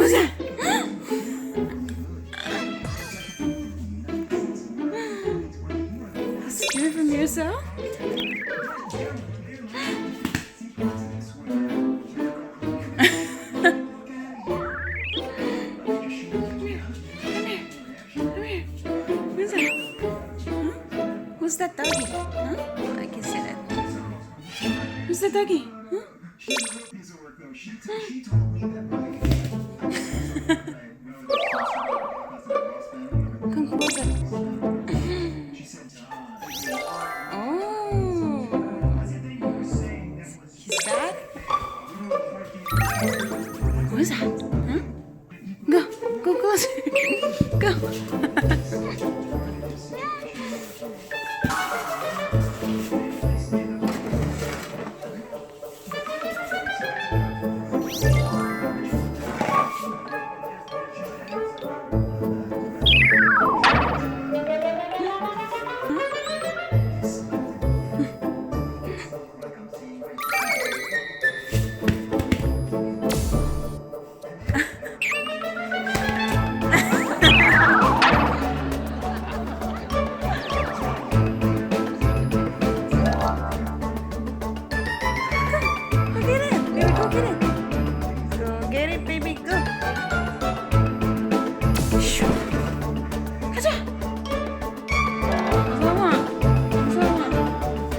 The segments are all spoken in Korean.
보자. Steal from yourself? Who's that doggy? Huh? I can see that. Who's that doggy? Huh? Come closer. Oh, he's sad. Who's that? Huh? Go closer. Go. Go get it, baby, go. 가자. 무서워. 응?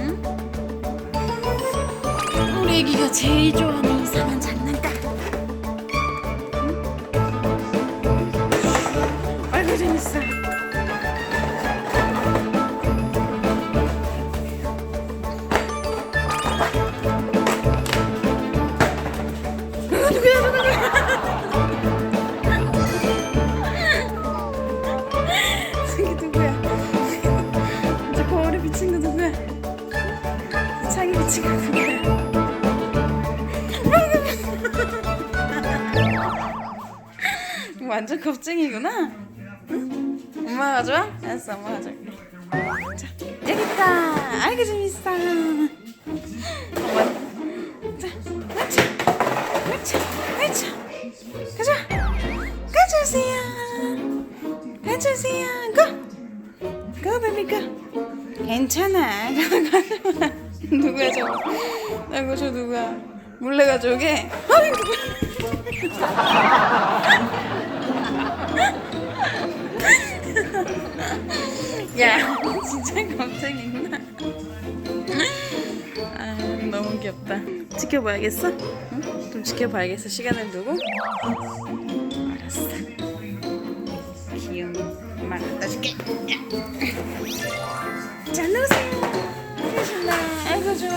우리 애기가 제일 좋아하는 이상한 장난감. 응? 아이고 재밌어. 누구야? 저기 누구야? 저 거울에 비친 거 누구야? 창에 비친 거 누구야? 완전 겁쟁이구나. 응? 엄마가 가져와? 알았어, 엄마가 가져올게. 자, 여기 있다. 아이고 재밌어. 엄마. 자, 맞춰. 가자. 가져오세요. 고, 베비 고. 괜찮아. 가져와. 누구야 저거? 아이고 저 누구야? 몰래 가져오게. 야, 진짜 겁쟁이구나. 아, 너무 귀엽다. 지켜봐야겠어? 응? 좀 지켜봐야겠어. 시간을 두고. 알았어. 귀여운 엄마 갖다 줄게. 자, 놓으세요. 아이고 좋아.